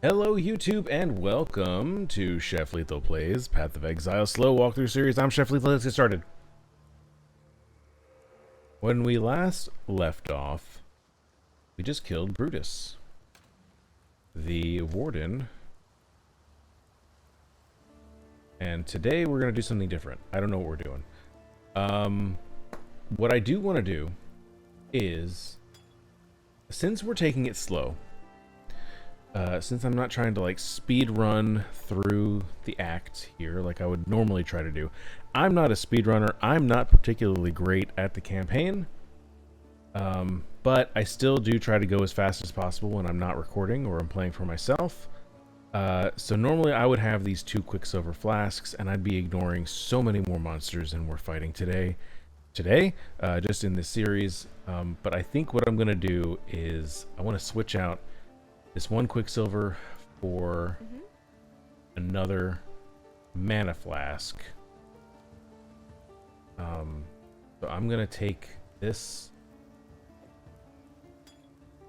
Hello YouTube and welcome to Chef Lethal Plays Path of Exile slow walkthrough series. I'm Chef Lethal. Let's get started. When we last left off, we just killed Brutus, the warden, and today we're going to do something different. I don't know what we're doing. What I do want to do is, since we're taking it slow, since I'm not trying to like speed run through the act here like I would normally try to do, I'm not a speedrunner. I'm not particularly great at the campaign, but I still do try to go as fast as possible when I'm not recording or I'm playing for myself. So normally I would have these 2 Quicksilver flasks and I'd be ignoring so many more monsters than we're fighting today, just in this series. But I think what I'm going to do is I want to switch out this 1 Quicksilver for another mana flask. So I'm gonna take this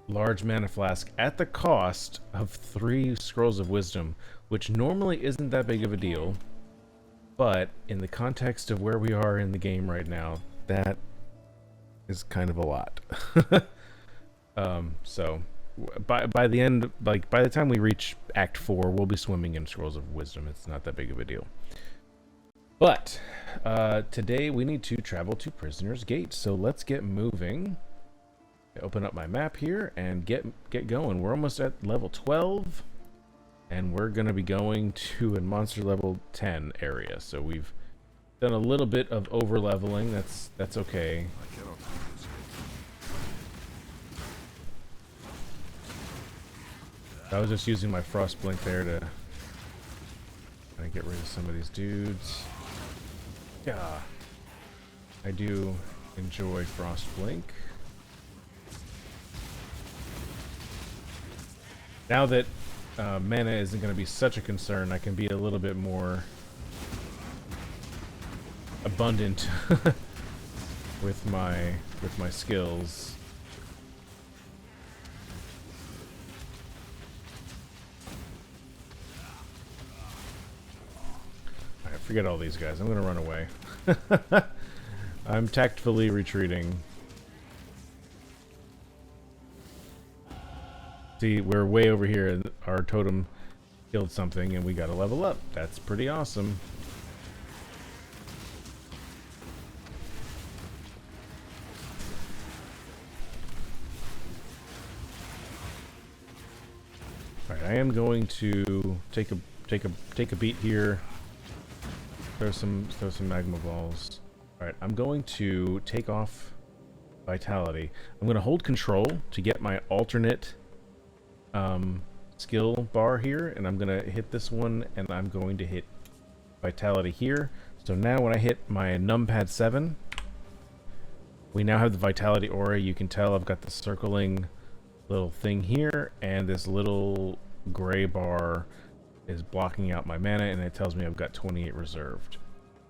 large mana flask at the cost of 3 Scrolls of Wisdom, which normally isn't that big of a deal, but in the context of where we are in the game right now, that is kind of a lot. So by the end, like by the time we reach Act 4, we'll be swimming in Scrolls of Wisdom. It's not that big of a deal. But today we need to travel to Prisoner's Gate, so let's get moving. Open up my map here and get going. We're almost at level 12, and we're going to be going to a monster level 10 area. So we've done a little bit of over leveling. That's okay. I was just using my Frost Blink there to kind of get rid of some of these dudes. Yeah, I do enjoy Frost Blink. Now that mana isn't going to be such a concern, I can be a little bit more abundant with my skills. Forget all these guys. I'm gonna run away. I'm tactfully retreating. See, we're way over here and our totem killed something and we gotta level up. That's pretty awesome. Alright, I am going to take a beat here. Throw some magma balls. Alright, I'm going to take off Vitality. I'm going to hold control to get my alternate skill bar here, and I'm going to hit this one, and I'm going to hit Vitality here. So now when I hit my numpad 7, we now have the Vitality aura. You can tell I've got the circling little thing here, and this little gray bar is blocking out my mana, and it tells me I've got 28 reserved.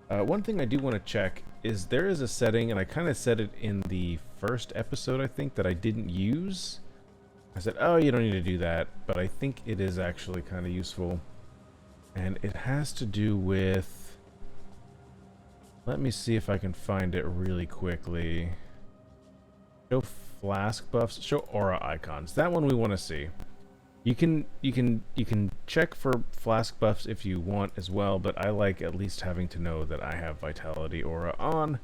One thing I do want to check is there is a setting, and I kind of said it in the first episode, I think, that I didn't use. I said, oh, you don't need to do that, but I think it is actually kind of useful. And it has to do with... Let me see if I can find it really quickly. Show flask buffs, show aura icons. That one we want to see. You can check for flask buffs if you want as well, but I like at least having to know that I have Vitality aura on.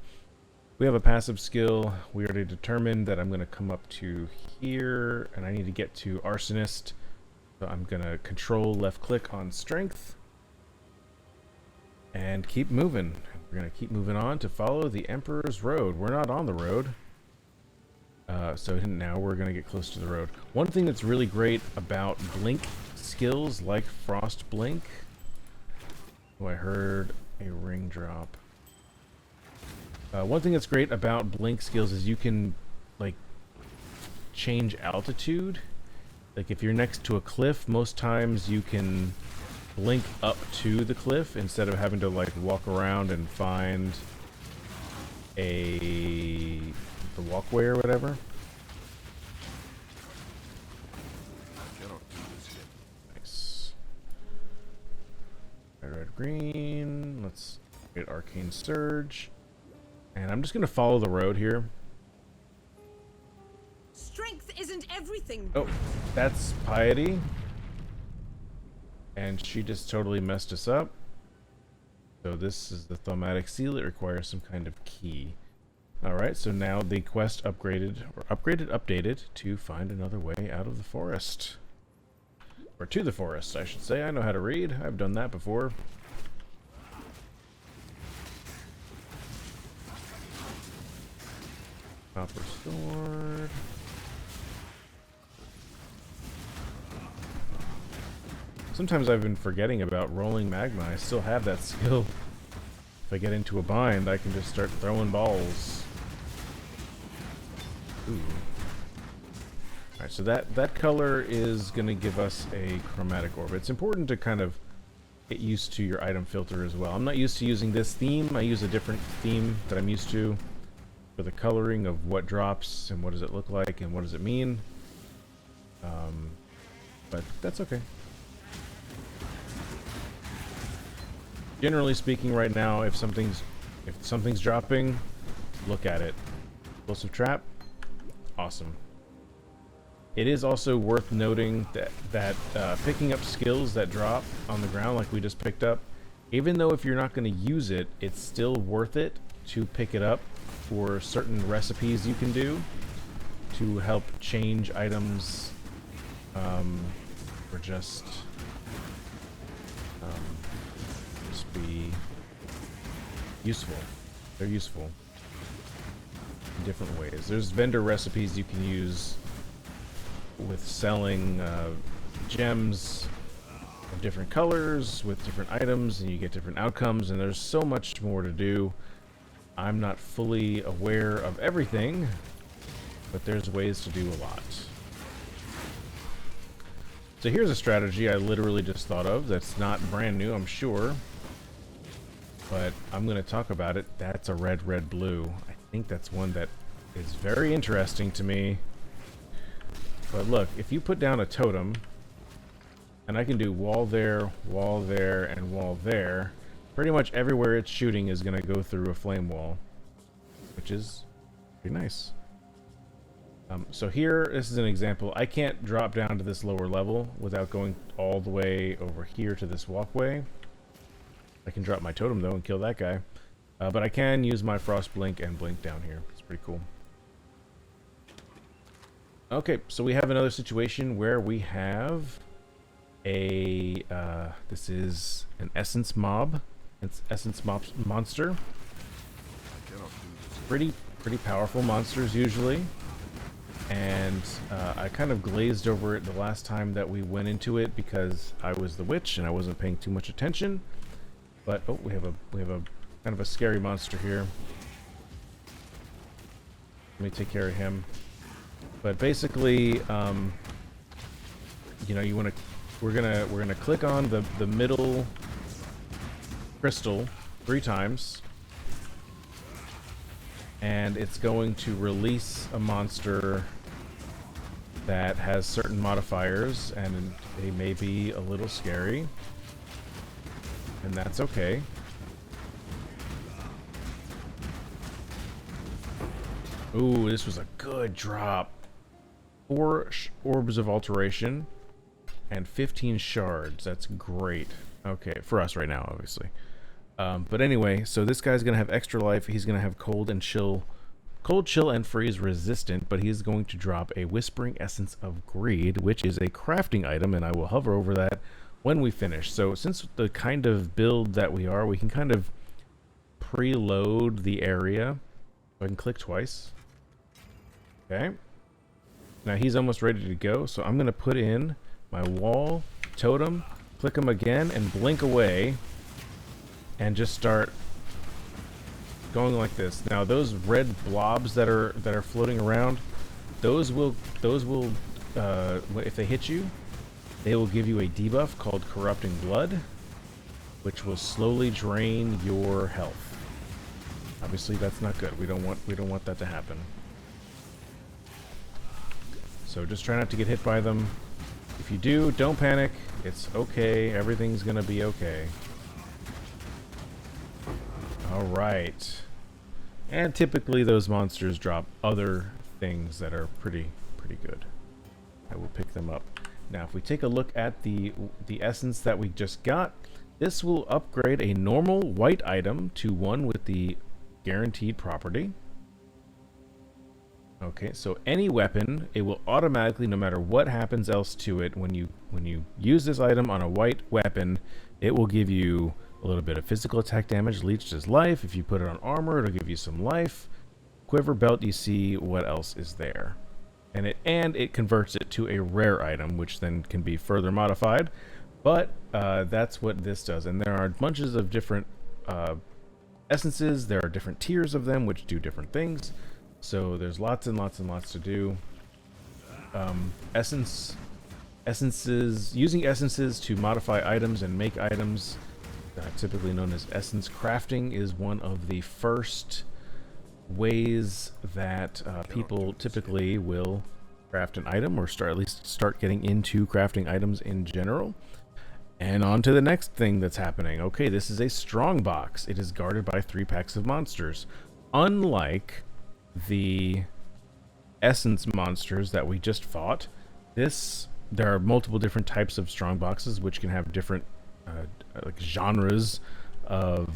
We have a passive skill. We already determined that I'm going to come up to here, and I need to get to Arsonist. So I'm going to control left click on Strength and keep moving. We're going to keep moving on to follow the Emperor's Road. We're not on the road. So now we're going to get close to the road. One thing that's really great about blink skills like Frost Blink... Oh, I heard a ring drop. One thing that's great about blink skills is you can, like, change altitude. Like, if you're next to a cliff, most times you can blink up to the cliff instead of having to, like, walk around and find the walkway or whatever. Nice. green. Let's get Arcane Surge. And I'm just going to follow the road here. Strength isn't everything. Oh, that's Piety. And she just totally messed us up. So this is the Thaumatic Seal. It requires some kind of key. Alright, so now the quest updated to find another way out of the forest. Or to the forest, I should say. I know how to read. I've done that before. Copper sword. Sometimes I've been forgetting about rolling magma. I still have that skill. If I get into a bind, I can just start throwing balls. Ooh. Alright, so that color is going to give us a chromatic orb. It's important to kind of get used to your item filter as well. I'm not used to using this theme. I use a different theme that I'm used to for the coloring of what drops and what does it look like and what does it mean. But that's okay. Generally speaking, right now, if something's dropping, look at it. Explosive trap, awesome. It is also worth noting that picking up skills that drop on the ground, like we just picked up, even though if you're not going to use it, it's still worth it to pick it up for certain recipes you can do to help change items, or just be useful. They're useful in different ways. There's vendor recipes you can use with selling gems of different colors with different items, and you get different outcomes, and there's so much more to do. I'm not fully aware of everything, but there's ways to do a lot. So here's a strategy I literally just thought of that's not brand new, I'm sure. But I'm going to talk about it. That's a red, red, blue. I think that's one that is very interesting to me. But look, if you put down a totem, and I can do wall there, and wall there, pretty much everywhere it's shooting is going to go through a flame wall, which is pretty nice. So here, this is an example. I can't drop down to this lower level without going all the way over here to this walkway. I can drop my totem though and kill that guy. But I can use my frost blink and blink down here. It's pretty cool. Okay, so we have another situation where we have a this is an essence mob. It's essence mob monster. Pretty powerful monsters usually. And I kind of glazed over it the last time that we went into it because I was the witch and I wasn't paying too much attention. But oh, we have a kind of a scary monster here. Let me take care of him. But basically, you know, we're gonna click on the middle crystal 3 times, and it's going to release a monster that has certain modifiers, and they may be a little scary. And that's okay. Ooh, this was a good drop. 4 orbs of alteration and 15 shards. That's great. Okay, for us right now, obviously. But anyway, so this guy's gonna have extra life. He's gonna have cold, chill, and freeze resistant, but he's going to drop a Whispering Essence of Greed, which is a crafting item, and I will hover over that when we finish. So since the kind of build that we are, we can kind of preload the area. So I can click twice. Okay. Now he's almost ready to go, so I'm going to put in my wall, totem, click him again, and blink away, and just start going like this. Now those red blobs that are floating around, those will if they hit you, they will give you a debuff called Corrupting Blood, which will slowly drain your health. Obviously, that's not good. We don't want that to happen. So just try not to get hit by them. If you do, don't panic. It's okay. Everything's gonna be okay. All right. And typically those monsters drop other things that are pretty good. I will pick them up. Now, if we take a look at the essence that we just got, this will upgrade a normal white item to one with the guaranteed property. Okay, so any weapon, it will automatically, no matter what happens else to it, when you use this item on a white weapon, it will give you a little bit of physical attack damage, leeches life. If you put it on armor, it'll give you some life. Quiver belt, you see what else is there. And it converts it to a rare item, which then can be further modified. But that's what this does. And there are bunches of different essences. There are different tiers of them, which do different things. So there's lots and lots and lots to do. Essences, using essences to modify items and make items, typically known as essence crafting, is one of the first ways that people typically will craft an item, or at least start getting into crafting items in general. And on to the next thing that's happening. Okay, this is a strong box. It is guarded by 3 packs of monsters. Unlike the essence monsters that we just fought, there are multiple different types of strong boxes which can have different like genres of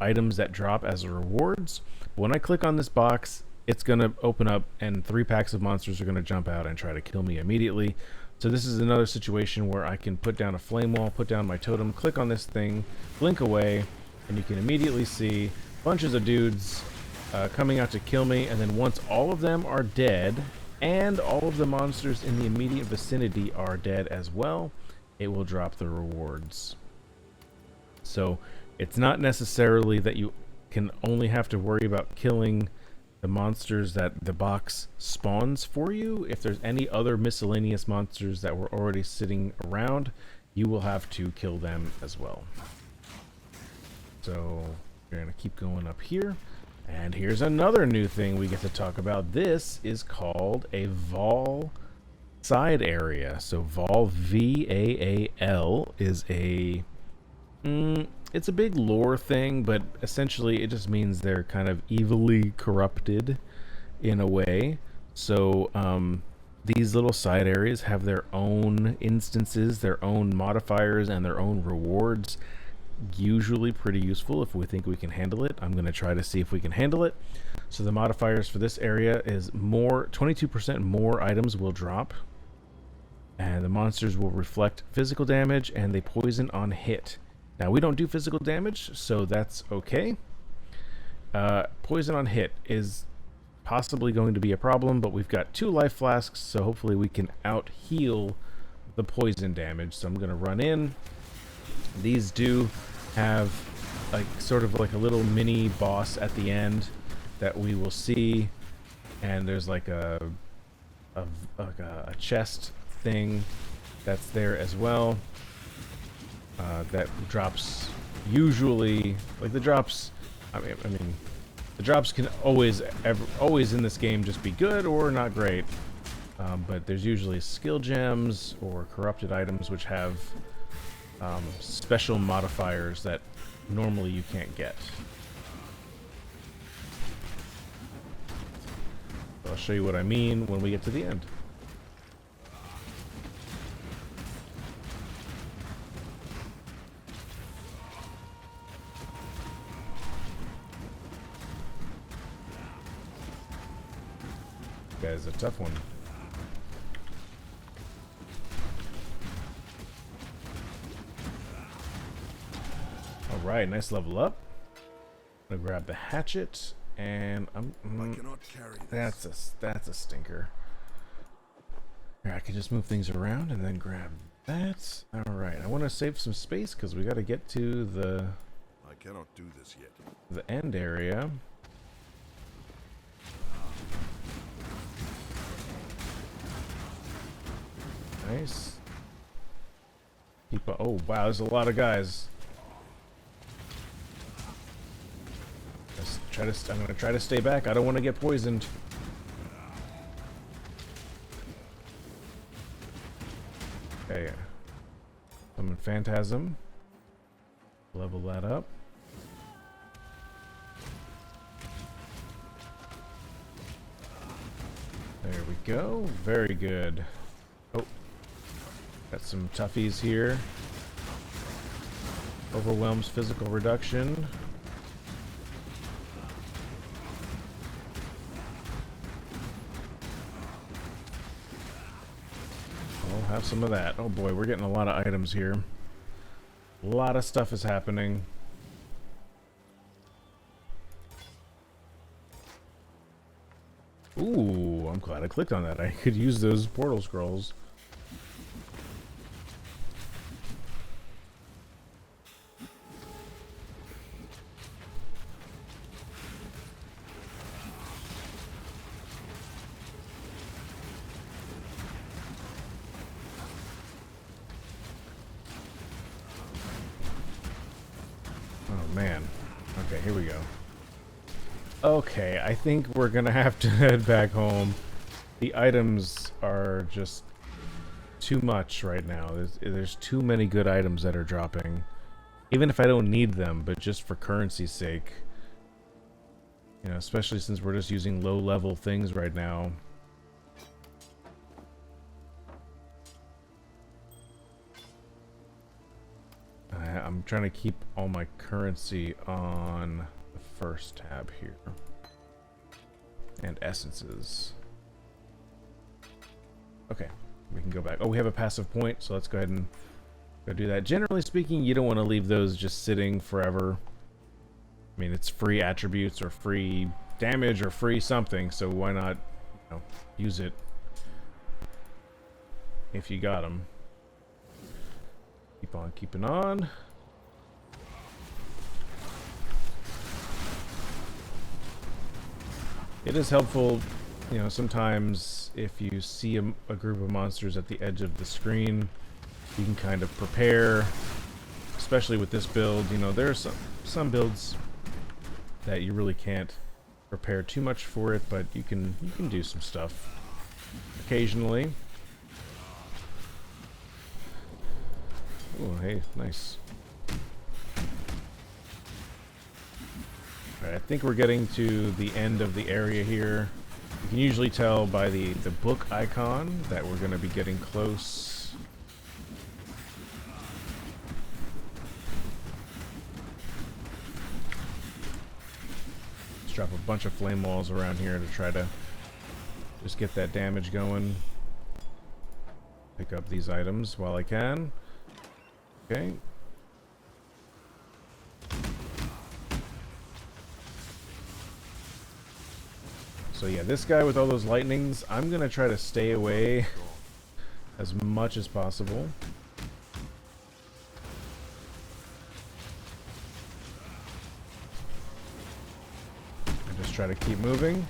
items that drop as rewards. When I click on this box, it's gonna open up and 3 packs of monsters are gonna jump out and try to kill me immediately. So this is another situation where I can put down a flame wall, put down my totem, click on this thing, blink away, and you can immediately see bunches of dudes coming out to kill me. And then once all of them are dead and all of the monsters in the immediate vicinity are dead as well, it will drop the rewards. So it's not necessarily that you can only have to worry about killing the monsters that the box spawns for you. If there's any other miscellaneous monsters that were already sitting around, you will have to kill them as well. So we're going to keep going up here. And here's another new thing we get to talk about. This is called a Vaal side area. So Vaal, V-A-A-L, is it's a big lore thing, but essentially it just means they're kind of evilly corrupted in a way. So these little side areas have their own instances, their own modifiers, and their own rewards. Usually pretty useful if we think we can handle it. I'm going to try to see if we can handle it. So the modifiers for this area is 22% more items will drop, and the monsters will reflect physical damage, and they poison on hit. Now we don't do physical damage, so that's okay. Poison on hit is possibly going to be a problem, but we've got 2 life flasks, so hopefully we can out heal the poison damage. So I'm going to run in. These do have like sort of like a little mini boss at the end that we will see, and there's like a chest thing that's there as well. That drops usually, like the drops. I mean, the drops can always in this game just be good or not great. But there's usually skill gems or corrupted items which have special modifiers that normally you can't get. So I'll show you what I mean when we get to the end. That is a tough one. Alright, nice level up. I'm gonna grab the hatchet, and I cannot carry this. That's a stinker. Here, I can just move things around and then grab that. Alright, I want to save some space because we got to get to the I cannot do this yet. The end area. Nice. Oh wow, there's a lot of guys. I'm gonna try to stay back. I don't want to get poisoned. Okay. Summon Phantasm. Level that up. There we go. Very good. Oh, got some toughies here. Overwhelms physical reduction. I'll have some of that. Oh boy, we're getting a lot of items here. A lot of stuff is happening. Ooh, I'm glad I clicked on that. I could use those portal scrolls. Oh man. Okay, here we go. Okay, I think we're gonna have to head back home. The items are just too much right now. There's too many good items that are dropping. Even if I don't need them, but just for currency's sake. You know, especially since we're just using low-level things right now. I'm trying to keep all my currency on the first tab here. And essences. Okay, we can go back. Oh, we have a passive point, so let's go ahead and go do that. Generally speaking, you don't want to leave those just sitting forever. I mean, it's free attributes or free damage or free something, so why not, you know, use it if you got them. Keep on keeping on. It is helpful, you know, sometimes if you see a group of monsters at the edge of the screen, you can kind of prepare, especially with this build. You know, there are some builds that you really can't prepare too much for it, but you can do some stuff occasionally. Oh, hey, nice. Alright, I think we're getting to the end of the area here. You can usually tell by the book icon that we're going to be getting close. Let's drop a bunch of flame walls around here to try to just get that damage going. Pick up these items while I can. Okay. So yeah, this guy with all those lightnings, I'm gonna try to stay away as much as possible. And just try to keep moving.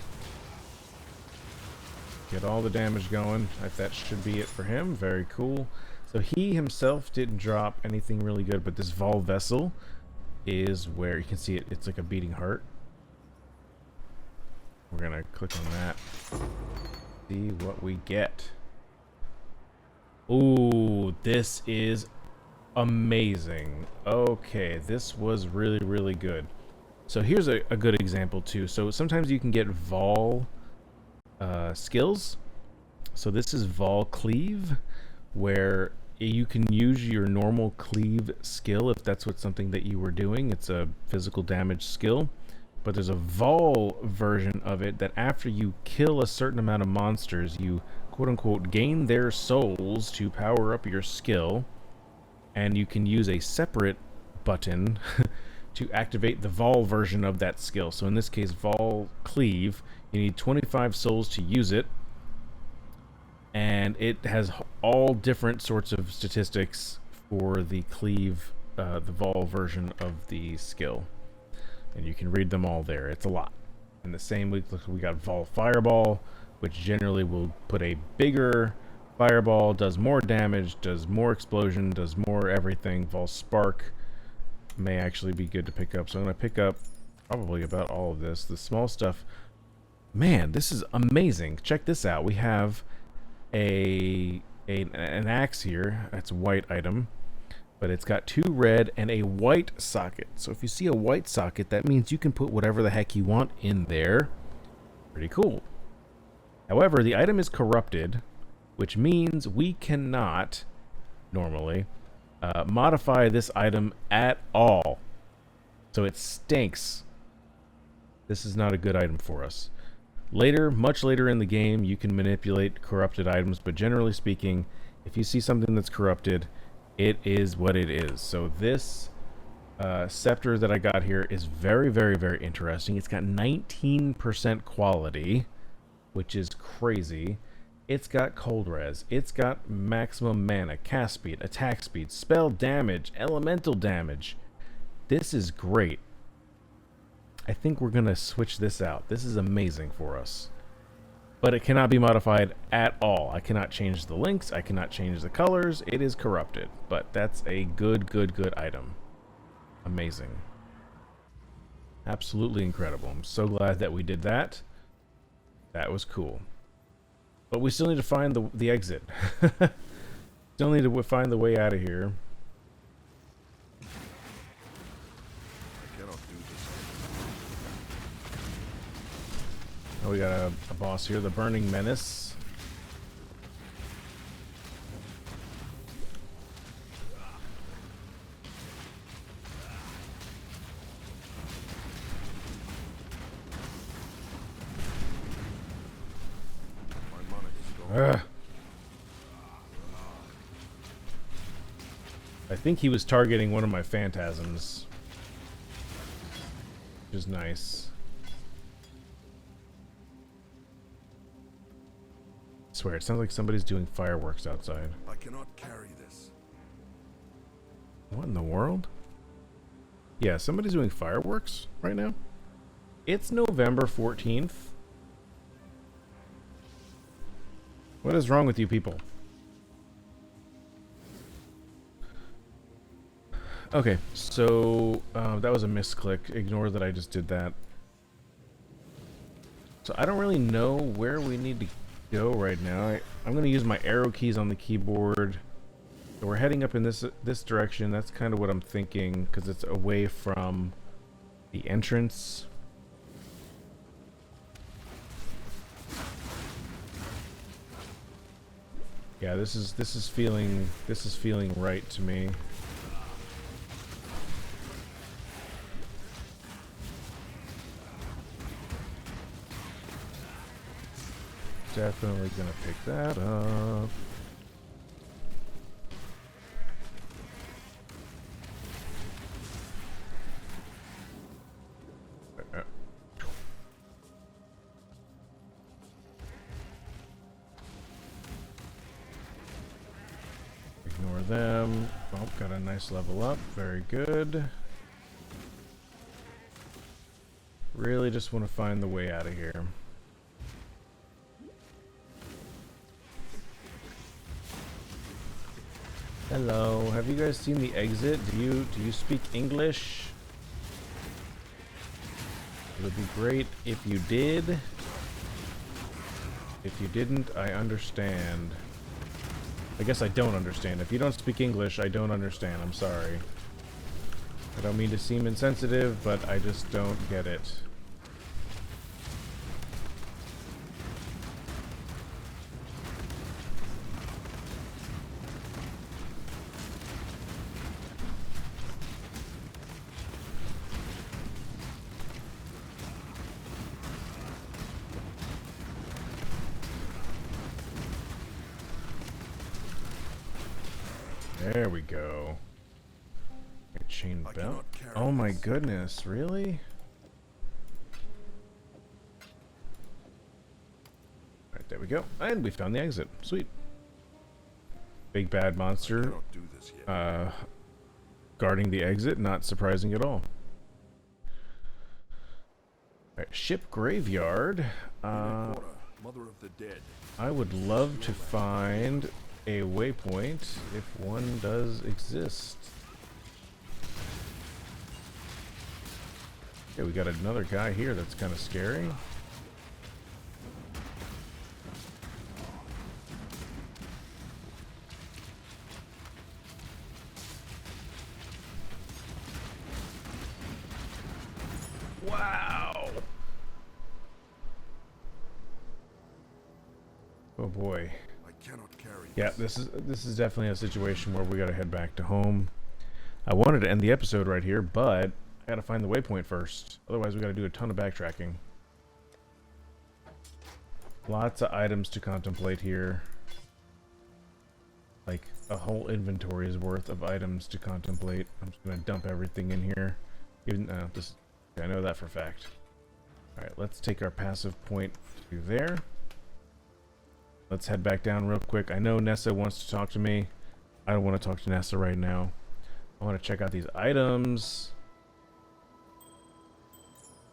Get all the damage going. That should be it for him. Very cool. So he himself didn't drop anything really good, but this Vol Vessel is where you can see it. It's like a beating heart. We're gonna click on that. See what we get. Ooh, this is amazing. Okay, this was really, really good. So here's a good example too. So sometimes you can get Vol skills. So this is Vol Cleave, where you can use your normal cleave skill if that's what something that you were doing. It's a physical damage skill, but there's a Vol version of it that after you kill a certain amount of monsters, you quote-unquote gain their souls to power up your skill, and you can use a separate button to activate the Vol version of that skill. So in this case, Vol Cleave, you need 25 souls to use it, and it has all different sorts of statistics for the Cleave, the Vol version of the skill. And you can read them all there. It's a lot. In the same week, we got Vol Fireball, which generally will put a bigger fireball, does more damage, does more explosion, does more everything. Vol Spark may actually be good to pick up. So I'm going to pick up probably about all of this. The small stuff. Man, this is amazing. Check this out. We have an axe here. That's a white item. But it's got 2 red and a white socket. So if you see a white socket, that means you can put whatever the heck you want in there. Pretty cool. However, the item is corrupted, which means we cannot, normally, modify this item at all. So it stinks. This is not a good item for us. Later, much later in the game, you can manipulate corrupted items, but generally speaking, if you see something that's corrupted, it is what it is. So this scepter that I got here is very, very, very interesting. It's got 19% quality, which is crazy. It's got cold res. It's got maximum mana, cast speed, attack speed, spell damage, elemental damage. This is great. I think we're going to switch this out. This is amazing for us. But it cannot be modified at all. I cannot change the links. I cannot change the colors. It is corrupted. But that's a good, good, good item. Amazing. Absolutely incredible. I'm so glad that we did that. That was cool. But we still need to find the exit. Still need to find the way out of here. Oh, we got a boss here, the Burning Menace. I think he was targeting one of my phantasms, which is nice. I swear, it sounds like somebody's doing fireworks outside. I cannot carry this. What in the world? Yeah, somebody's doing fireworks right now. It's November 14th. What is wrong with you people? Okay, so that was a misclick. Ignore that I just did that. So I don't really know where we need to go right now. I'm going to use my arrow keys on the keyboard. So we're heading up in this direction. That's kind of what I'm thinking, because it's away from the entrance. Yeah, this is feeling right to me. Definitely gonna pick that up. Ignore them. Oh, got a nice level up. Very good. Really just want to find the way out of here. Hello, have you guys seen the exit? Do you speak English? It would be great if you did. If you didn't, I understand. I guess I don't understand. If you don't speak English, I don't understand. I'm sorry. I don't mean to seem insensitive, but I just don't get it. There we go. A chain belt. Oh my goodness, really? Alright, there we go. And we found the exit. Sweet. Big bad monster guarding the exit, not surprising at all. Alright, ship graveyard. Mother of the dead. I would love to find a waypoint if one does exist. Okay, we got another guy here that's kind of scary. Wow. Oh boy. I cannot carry Yeah, this. this is definitely a situation where we gotta head back to home. I wanted to end the episode right here, but I gotta find the waypoint first. Otherwise, we gotta do a ton of backtracking. Lots of items to contemplate here. Like a whole inventory's worth of items to contemplate. I'm just gonna dump everything in here. Even this, I know that for a fact. All right, let's take our passive point to there. Let's head back down real quick. I know Nessa wants to talk to me. I don't want to talk to Nessa right now. I want to check out these items.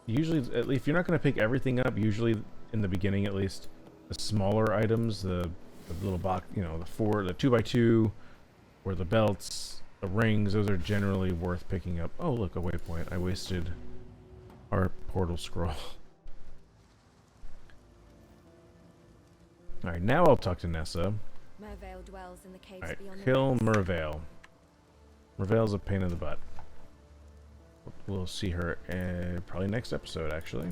Usually, if you're not going to pick everything up, usually in the beginning at least, the smaller items, the little box, you know, the 2x2, or the belts, the rings, those are generally worth picking up. Oh, look, a waypoint. I wasted our portal scroll. Alright, now I'll talk to Nessa. Mervale dwells in the caves Alright, beyond the kill lakes. Mervale. Mervale's a pain in the butt. We'll see her probably next episode, actually.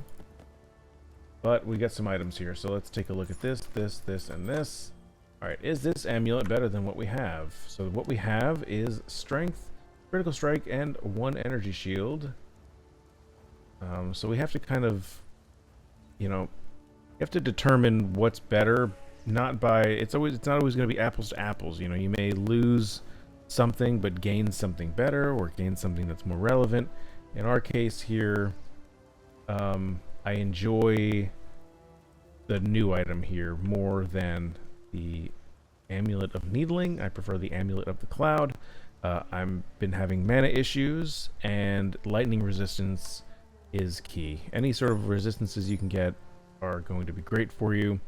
But we got some items here, so let's take a look at this, and this. Alright, is this amulet better than what we have? So what we have is strength, critical strike, and 1 energy shield. So we have to kind of, you know, you have to determine what's better, not by, it's not always going to be apples to apples. You know, you may lose something but gain something better, or gain something that's more relevant. In our case here, I enjoy the new item here more than the amulet of needling. I prefer the amulet of the cloud. I've been having mana issues, and lightning resistance is key. Any sort of resistances you can get are going to be great for you.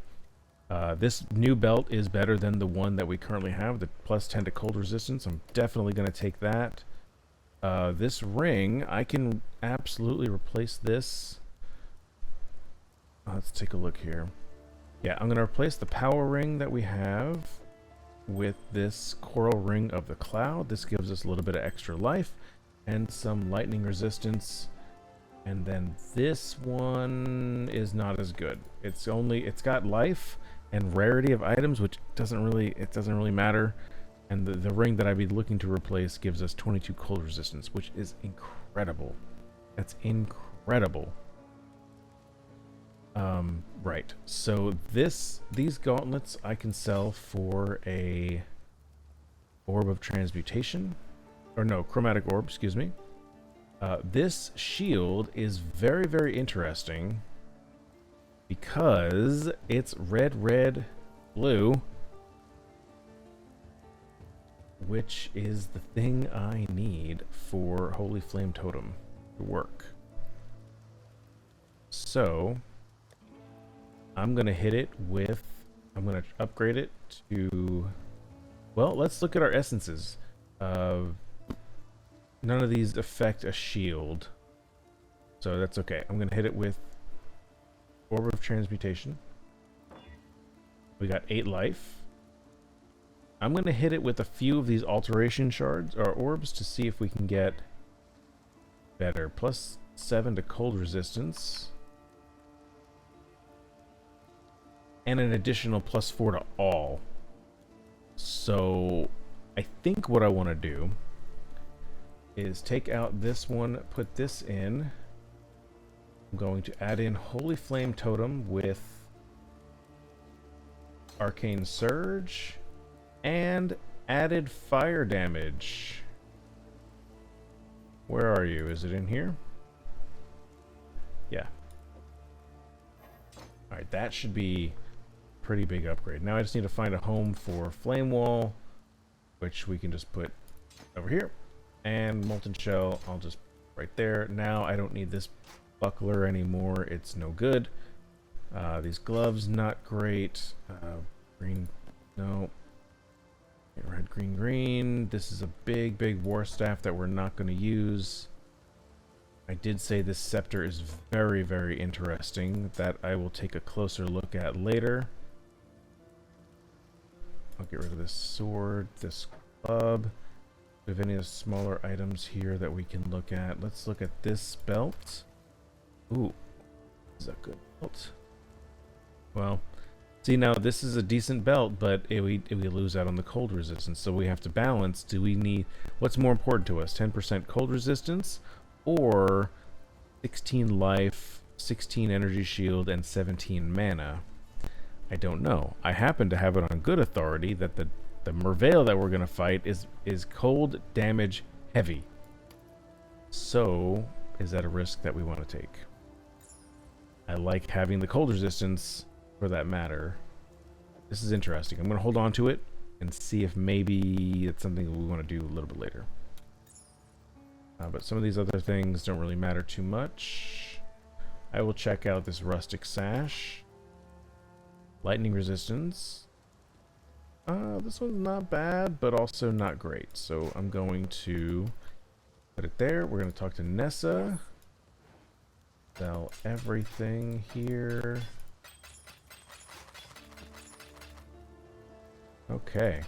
This new belt is better than the one that we currently have, the plus 10 to cold resistance. I'm definitely going to take that. This ring, I can absolutely replace this. Let's take a look here. Yeah, I'm going to replace the power ring that we have with this coral ring of the cloud. This gives us a little bit of extra life and some lightning resistance. And then this one is not as good. It's got life and rarity of items, which doesn't really matter. And the ring that I'd be looking to replace gives us 22 cold resistance, which is incredible. That's incredible. Right. So these gauntlets I can sell for a orb of transmutation, or no, chromatic orb, excuse me. This shield is very, very interesting because it's red, red, blue, which is the thing I need for Holy Flame Totem to work. So I'm going to upgrade it to, well, let's look at our essences. None of these affect a shield, so that's okay. I'm going to hit it with Orb of Transmutation. We got 8 life. I'm going to hit it with a few of these alteration shards or orbs to see if we can get better. Plus 7 to cold resistance. And an additional plus 4 to all. So I think what I want to do is take out this one, put this in. I'm going to add in Holy Flame Totem with Arcane Surge and added fire damage. Where are you? Is it in here? Yeah. Alright, that should be a pretty big upgrade. Now I just need to find a home for Flame Wall, which we can just put over here. And Molten Shell, I'll just right there. Now I don't need this buckler anymore. It's no good. These gloves, not great. Green, no. Red, green, green. This is a big, big war staff that we're not going to use. I did say this scepter is very, very interesting. That I will take a closer look at later. I'll get rid of this sword, this club. Do we have any of the smaller items here that we can look at? Let's look at this belt. Ooh, is that good belt? Well, See, now this is a decent belt, but we lose out on the cold resistance, so we have to balance. Do we need... What's more important to us, 10% cold resistance or 16 life, 16 energy shield, and 17 mana? I don't know. I happen to have it on good authority that the Merveil that we're going to fight is cold damage heavy. So, is that a risk that we want to take? I like having the cold resistance for that matter. This is interesting. I'm going to hold on to it and see if maybe it's something we want to do a little bit later. But some of these other things don't really matter too much. I will check out this rustic sash. Lightning resistance. This one's not bad, but also not great. So I'm going to put it there. We're going to talk to Nessa. Sell everything here. Okay.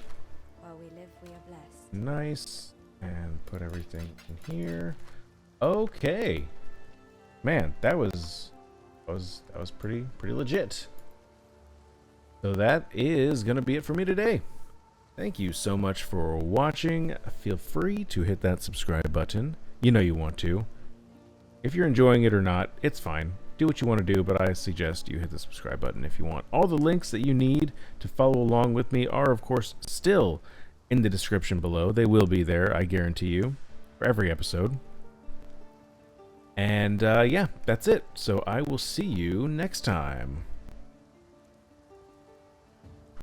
While we live, we are blessed. Nice. And put everything in here. Okay. Man, that was pretty legit. So that is going to be it for me today. Thank you so much for watching. Feel free to hit that subscribe button. You know you want to. If you're enjoying it or not, it's fine. Do what you want to do, but I suggest you hit the subscribe button if you want. All the links that you need to follow along with me are, of course, still in the description below. They will be there, I guarantee you, for every episode. And yeah, that's it. So I will see you next time.